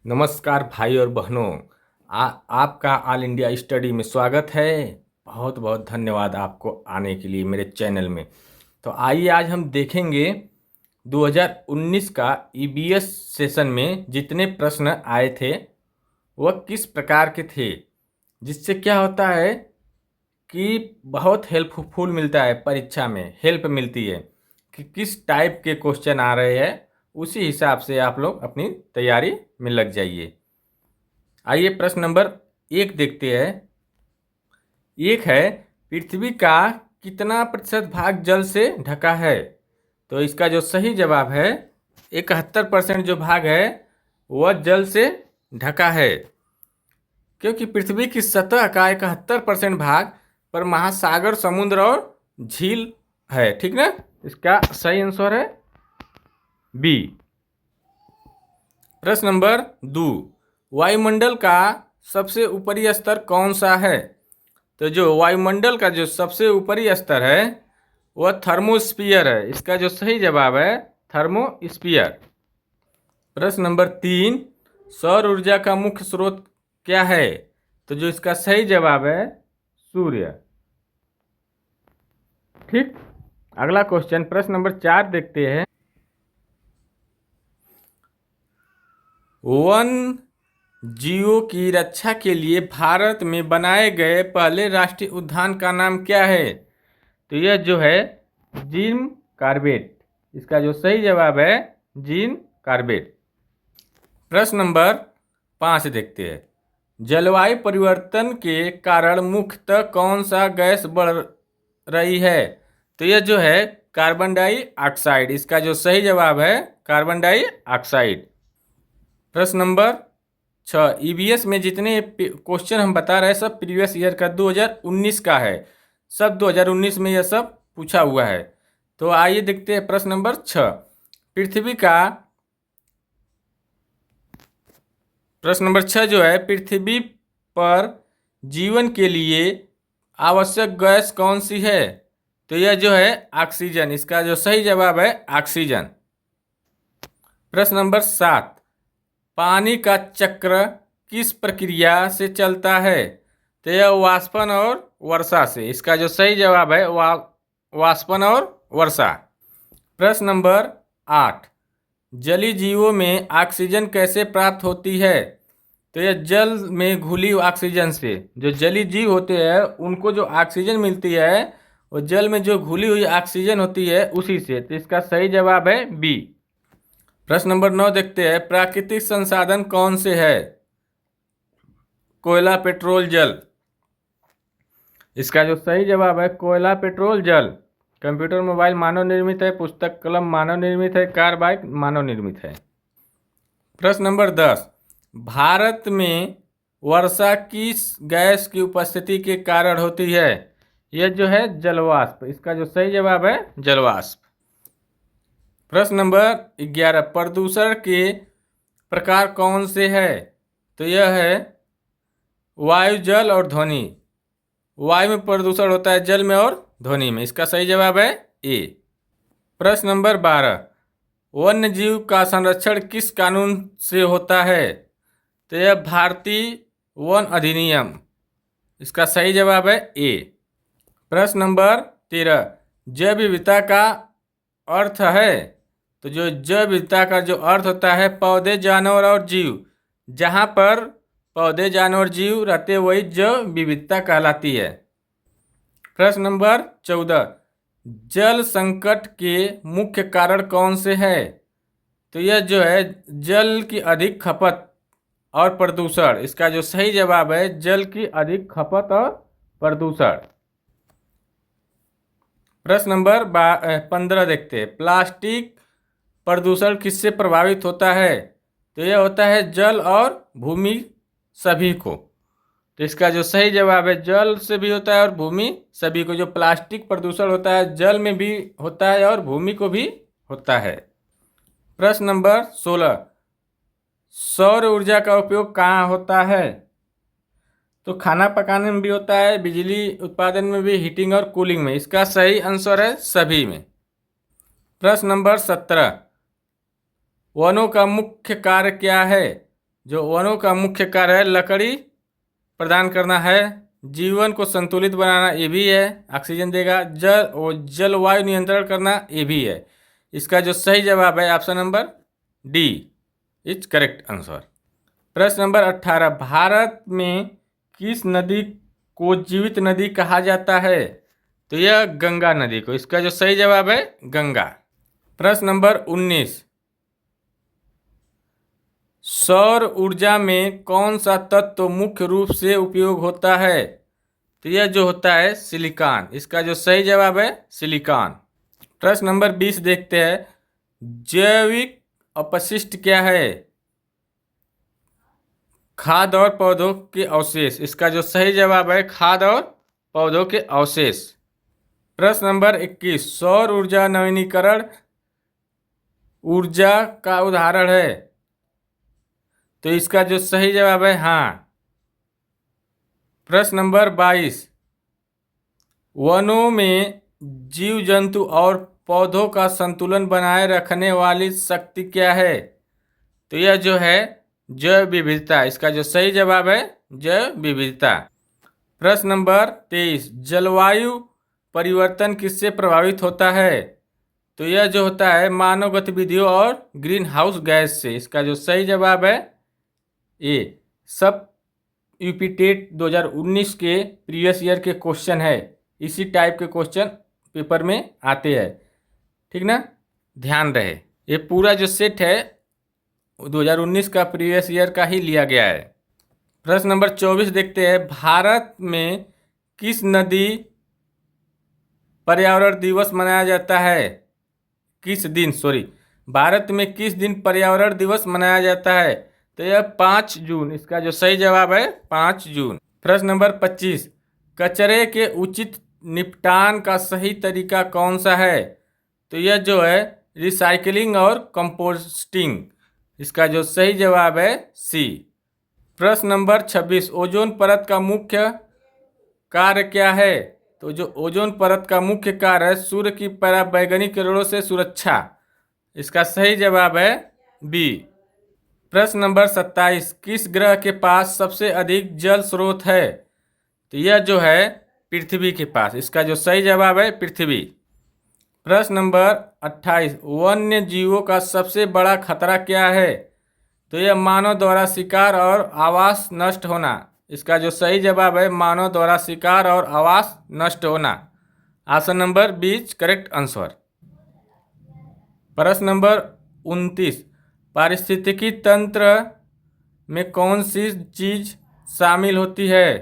नमस्कार भाई और बहनों। आपका ऑल इंडिया स्टडी में स्वागत है। बहुत बहुत धन्यवाद आपको आने के लिए मेरे चैनल में। तो आइए आज हम देखेंगे 2019 का ईबीएस सेशन में जितने प्रश्न आए थे वह किस प्रकार के थे, जिससे क्या होता है कि बहुत हेल्पफुल मिलता है, परीक्षा में हेल्प मिलती है कि किस टाइप के क्वेश्चन आ रहे हैं। उसी हिसाब से आप लोग अपनी तैयारी में लग जाइए। आइए प्रश्न नंबर 1 देखते हैं। एक है, पृथ्वी का कितना प्रतिशत भाग जल से ढका है? तो इसका जो सही जवाब है 71% जो भाग है वह जल से ढका है, क्योंकि पृथ्वी की सतह का 71% भाग पर महासागर, समुद्र और झील है। ठीक ना? इसका सही आंसर है बी। प्रश्न नंबर 2, वायुमंडल का सबसे ऊपरी स्तर कौन सा है? तो जो वायुमंडल का जो सबसे ऊपरी स्तर है वह थर्मोस्फीयर है। इसका जो सही जवाब है थर्मोस्फीयर। प्रश्न नंबर 3, सौर ऊर्जा का मुख्य स्रोत क्या है? तो जो इसका सही जवाब है सूर्य। ठीक। अगला क्वेश्चन प्रश्न नंबर 4 देखते हैं। वन जीवों की रक्षा के लिए भारत में बनाए गए पहले राष्ट्रीय उद्यान का नाम क्या है? तो यह जो है जिम कॉर्बेट। इसका जो सही जवाब है जिम कॉर्बेट। प्रश्न नंबर 5 देखते हैं। जलवायु परिवर्तन के कारण मुख्यतः कौन सा गैस बढ़ रही है? तो यह जो है कार्बन डाइऑक्साइड। इसका जो सही जवाब है कार्बन डाइऑक्साइड। प्रश्न नंबर 6, ईबीएस में जितने क्वेश्चन हम बता रहे हैं सब प्रीवियस ईयर का 2019 का है। सब 2019 में यह सब पूछा हुआ है। तो आइए देखते हैं प्रश्न नंबर 6। प्रश्न नंबर 6 जो है, पृथ्वी पर जीवन के लिए आवश्यक गैस कौन सी है? तो यह जो है ऑक्सीजन। इसका जो सही जवाब है ऑक्सीजन। प्रश्न नंबर 7, पानी का चक्र किस प्रक्रिया से चलता है? तो यह वाष्पन और वर्षा से। इसका जो सही जवाब है वाष्पन और वर्षा। प्रश्न नंबर 8, जलीय जीवों में ऑक्सीजन कैसे प्राप्त होती है? तो यह जल में घुली ऑक्सीजन से। जो जलीय जीव होते हैं उनको जो ऑक्सीजन मिलती है वो जल में जो घुली हुई ऑक्सीजन होती है उसी से। तो इसका सही जवाब है बी। प्रश्न नंबर 9 देखते हैं। प्राकृतिक संसाधन कौन से है? कोयला, पेट्रोल, जल। इसका जो सही जवाब है कोयला, पेट्रोल, जल। कंप्यूटर, मोबाइल मानव निर्मित है। पुस्तक, कलम मानव निर्मित है। कार, बाइक मानव निर्मित है। प्रश्न नंबर 10, भारत में वर्षा किस गैस की उपस्थिति के कारण होती है? यह जो है जलवाष्प। इसका जो सही जवाब है जलवाष्प। प्रश्न नंबर 11, प्रदूषण के प्रकार कौन से है? तो यह है वायु, जल और ध्वनि। वायु में प्रदूषण होता है, जल में और ध्वनि में। इसका सही जवाब है ए। प्रश्न नंबर 12, वन्य जीव का संरक्षण किस कानून से होता है? तो यह भारतीय वन अधिनियम। इसका सही जवाब है ए। प्रश्न नंबर 13, जैव विविधता का अर्थ है? तो जो जैव विविधता का जो अर्थ होता है पौधे, जानवर और जीव। जहाँ पर पौधे, जानवर, जीव रहते वही जैव विविधता कहलाती है। प्रश्न नंबर 14, जल संकट के मुख्य कारण कौन से है? तो यह जो है जल की अधिक खपत और प्रदूषण। इसका जो सही जवाब है जल की अधिक खपत और प्रदूषण। प्रश्न नंबर 15 देखते हैं। प्लास्टिक प्रदूषण किससे प्रभावित होता है? तो यह होता है जल और भूमि सभी को। तो इसका जो सही जवाब है जल से भी होता है और भूमि सभी को। जो प्लास्टिक प्रदूषण होता है जल में भी होता है और भूमि को भी होता है। प्रश्न नंबर 16, सौर ऊर्जा का उपयोग कहाँ होता है? तो खाना पकाने में भी होता है, बिजली उत्पादन में भी, हीटिंग और कूलिंग में। इसका सही आंसर है सभी में। प्रश्न नंबर 17, वनों का मुख्य कार्य क्या है? जो वनों का मुख्य कार्य है लकड़ी प्रदान करना है, जीवन को संतुलित बनाना ये भी है, ऑक्सीजन देगा, जल और जलवायु नियंत्रण करना ये भी है। इसका जो सही जवाब है option number D is correct answer. प्रश्न नंबर 18, भारत में किस नदी को जीवित नदी कहा जाता है? तो यह गंगा नदी को। इसका जो सही जवाब है गंगा। प्रश्न नंबर 19, सौर ऊर्जा में कौन सा तत्व मुख्य रूप से उपयोग होता है? तो यह जो होता है सिलिकॉन। इसका जो सही जवाब है सिलिकॉन। प्रश्न नंबर 20 देखते हैं, जैविक अपशिष्ट क्या है? खाद और पौधों के अवशेष। इसका जो सही जवाब है खाद और पौधों के अवशेष। प्रश्न नंबर 21, सौर ऊर्जा नवीनीकरण ऊर्जा का उदाहरण है? तो इसका जो सही जवाब है हाँ। प्रश्न नंबर 22, वनों में जीव जंतु और पौधों का संतुलन बनाए रखने वाली शक्ति क्या है? तो यह जो है जैव विविधता। इसका जो सही जवाब है जैव विविधता। प्रश्न नंबर 23, जलवायु परिवर्तन किससे प्रभावित होता है? तो यह जो होता है मानव गतिविधियों और ग्रीन हाउस गैस से। इसका जो सही जवाब है ए। सब यूपी टेट 2019 के प्रीवियस ईयर के क्वेश्चन है, इसी टाइप के क्वेश्चन पेपर में आते हैं, ठीक ना, ध्यान रहे। ये पूरा जो सेट है 2019 का प्रीवियस ईयर का ही लिया गया है। प्रश्न नंबर 24 देखते हैं, भारत में किस नदी पर्यावरण दिवस मनाया जाता है? किस दिन भारत में किस दिन पर्यावरण दिवस मनाया जाता है? तो यह 5 जून। इसका जो सही जवाब है 5 जून। प्रश्न नंबर 25, कचरे के उचित निपटान का सही तरीका कौन सा है? तो यह जो है रिसाइकलिंग और कंपोस्टिंग। इसका जो सही जवाब है सी। प्रश्न नंबर 26, ओजोन परत का मुख्य कार्य क्या है? तो जो ओजोन परत का मुख्य कार्य है सूर्य की पराबैंगनी किरणों से सुरक्षा। इसका सही जवाब है बी। प्रश्न नंबर 27, किस ग्रह के पास सबसे अधिक जल स्रोत है? तो यह जो है पृथ्वी के पास। इसका जो सही जवाब है पृथ्वी। प्रश्न नंबर 28, वन्य जीवों का सबसे बड़ा खतरा क्या है? तो यह मानव द्वारा शिकार और आवास नष्ट होना। इसका जो सही जवाब है मानव द्वारा शिकार और आवास नष्ट होना। Option number B correct answer. प्रश्न नंबर 29, पारिस्थितिकी तंत्र में कौन सी चीज शामिल होती है?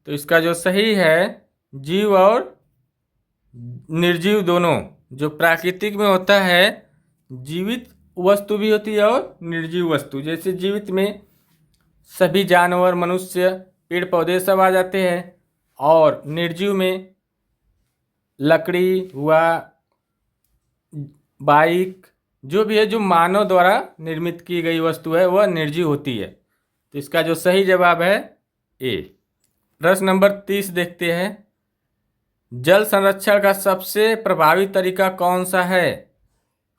तो इसका जो सही है जीव और निर्जीव दोनों। जो प्राकृतिक में होता है जीवित वस्तु भी होती है और निर्जीव वस्तु। जैसे जीवित में सभी जानवर, मनुष्य, पेड़ पौधे सब आ जाते हैं, और निर्जीव में लकड़ी हुआ, बाइक, जो भी है जो मानव द्वारा निर्मित की गई वस्तु है वह निर्जीव होती है। तो इसका जो सही जवाब है ए। प्रश्न नंबर 30 देखते हैं, जल संरक्षण का सबसे प्रभावी तरीका कौन सा है?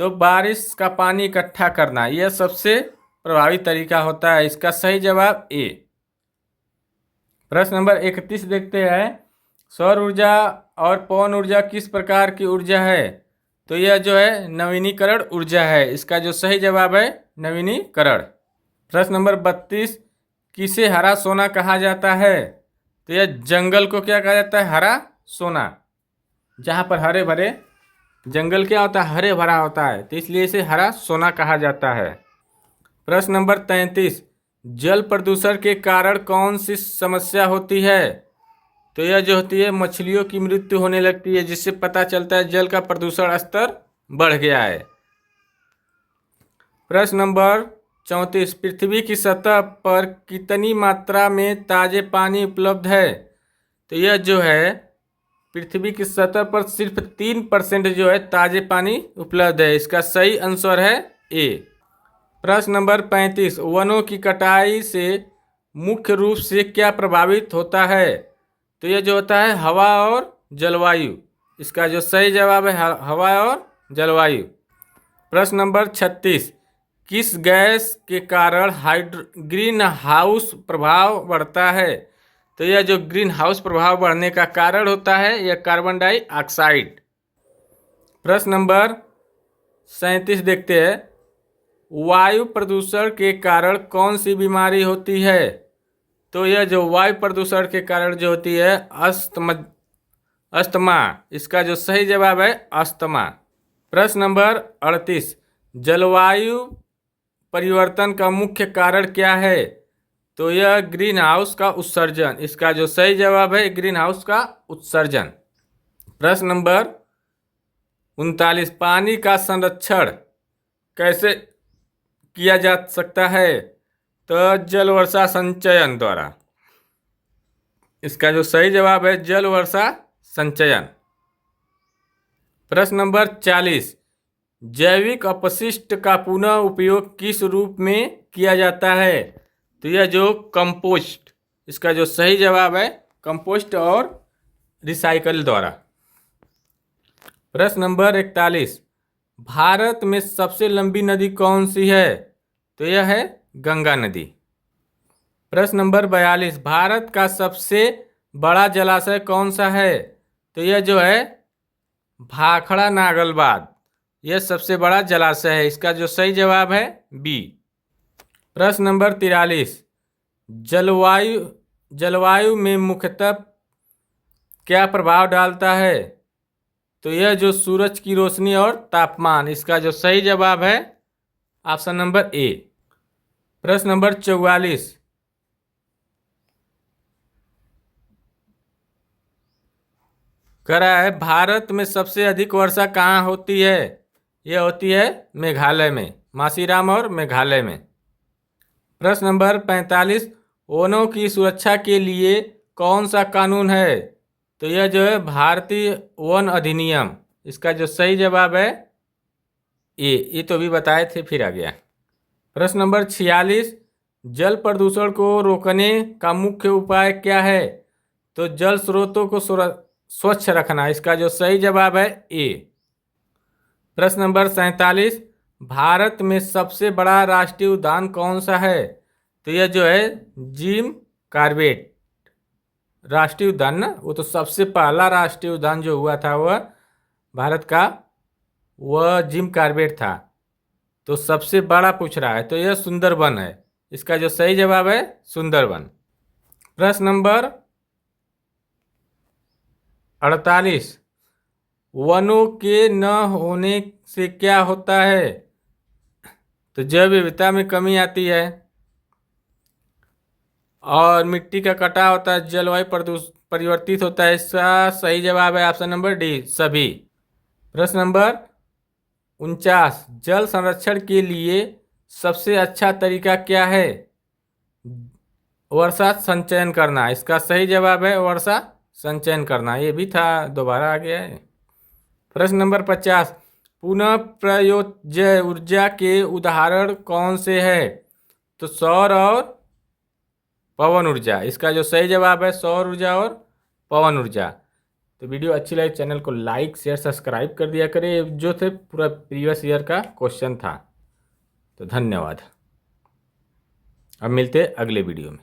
तो बारिश का पानी इकट्ठा करना, यह सबसे प्रभावी तरीका होता है। इसका सही जवाब ए। प्रश्न नंबर 31 देखते हैं, सौर ऊर्जा और पवन ऊर्जा किस प्रकार की ऊर्जा है? तो यह जो है नवीनीकरण ऊर्जा है। इसका जो सही जवाब है नवीनीकरण। प्रश्न नंबर 32, किसे हरा सोना कहा जाता है? तो यह जंगल को क्या कहा जाता है? हरा सोना। जहाँ पर हरे भरे जंगल क्या होता है? हरे भरा होता है, तो इसलिए इसे हरा सोना कहा जाता है। प्रश्न नंबर 33, जल प्रदूषण के कारण कौन सी समस्या होती है? तो यह जो होती है मछलियों की मृत्यु होने लगती है, जिससे पता चलता है जल का प्रदूषण स्तर बढ़ गया है। प्रश्न नंबर 34, पृथ्वी की सतह पर कितनी मात्रा में ताजे पानी उपलब्ध है? तो यह जो है पृथ्वी की सतह पर सिर्फ 3% जो है ताजे पानी उपलब्ध है। इसका सही आंसर है ए। प्रश्न नंबर 35, वनों की कटाई से मुख्य रूप से क्या प्रभावित होता है? तो यह जो होता है हवा और जलवायु। इसका जो सही जवाब है हवा और जलवायु। प्रश्न नंबर 36, किस गैस के कारण ग्रीन हाउस प्रभाव बढ़ता है? तो यह जो ग्रीन हाउस प्रभाव बढ़ने का कारण होता है यह कार्बन डाइऑक्साइड। प्रश्न नंबर 37 देखते हैं। वायु प्रदूषण के कारण कौन सी बीमारी होती है? तो यह जो वायु प्रदूषण के कारण जो होती है अस्थमा। इसका जो सही जवाब है अस्थमा। प्रश्न नंबर 38। जलवायु परिवर्तन का मुख्य कारण क्या है? तो यह ग्रीन हाउस का उत्सर्जन। इसका जो सही जवाब है ग्रीन हाउस का उत्सर्जन। प्रश्न नंबर 39। पानी का संरक्षण कैसे किया जा सकता है? तो जल वर्षा संचयन द्वारा। इसका जो सही जवाब है जल वर्षा संचयन। प्रश्न नंबर 40। जैविक अपशिष्ट का पुनः उपयोग किस रूप में किया जाता है? तो यह जो कंपोस्ट। इसका जो सही जवाब है कंपोस्ट और रिसाइकल द्वारा। प्रश्न नंबर 41। भारत में सबसे लंबी नदी कौन सी है? तो यह है गंगा नदी। प्रश्न नंबर 42। भारत का सबसे बड़ा जलाशय कौन सा है? तो यह जो है भाखड़ा नागलबाद। यह सबसे बड़ा जलाशय है। इसका जो सही जवाब है बी। प्रश्न नंबर 43। जलवायु में मुख्यतः क्या प्रभाव डालता है? तो यह जो सूरज की रोशनी और तापमान। इसका जो सही जवाब है ऑप्शन नंबर ए। प्रश्न नंबर 44। कह रहा है भारत में सबसे अधिक वर्षा कहाँ होती है? यह होती है मेघालय में, मासीराम और मेघालय में। प्रश्न नंबर 45। वनों की सुरक्षा के लिए कौन सा कानून है? तो यह जो है भारतीय वन अधिनियम। इसका जो सही जवाब है ये तो भी बताए थे फिर आ गया। प्रश्न नंबर 46। जल प्रदूषण को रोकने का मुख्य उपाय क्या है? तो जल स्रोतों को स्वच्छ रखना। इसका जो सही जवाब है ए। प्रश्न नंबर 47। भारत में सबसे बड़ा राष्ट्रीय उद्यान कौन सा है? तो यह जो है जिम कॉर्बेट राष्ट्रीय उद्यान ना, वो तो सबसे पहला राष्ट्रीय उद्यान जो हुआ था वह भारत का वह जिम कॉर्बेट था। तो सबसे बड़ा पूछ रहा है तो यह सुंदरबन है। इसका जो सही जवाब है सुंदरबन। प्रश्न नंबर 48। वनों के न होने से क्या होता है? तो जैव विविधता में कमी आती है और मिट्टी का कटाव होता है, जलवायु परिवर्तित होता है। इसका सही जवाब है ऑप्शन नंबर डी सभी। प्रश्न नंबर 49। जल संरक्षण के लिए सबसे अच्छा तरीका क्या है? वर्षा संचयन करना। इसका सही जवाब है वर्षा संचयन करना। ये भी था दोबारा आ गया है। प्रश्न नंबर 50। पुनः प्रयोज्य ऊर्जा के उदाहरण कौन से है? तो सौर और पवन ऊर्जा। इसका जो सही जवाब है सौर ऊर्जा और पवन ऊर्जा। तो वीडियो अच्छी लगे चैनल को लाइक शेयर सब्सक्राइब कर दिया करें। जो थे पूरा प्रीवियस ईयर का क्वेश्चन था। तो धन्यवाद। अब मिलते हैं अगले वीडियो में।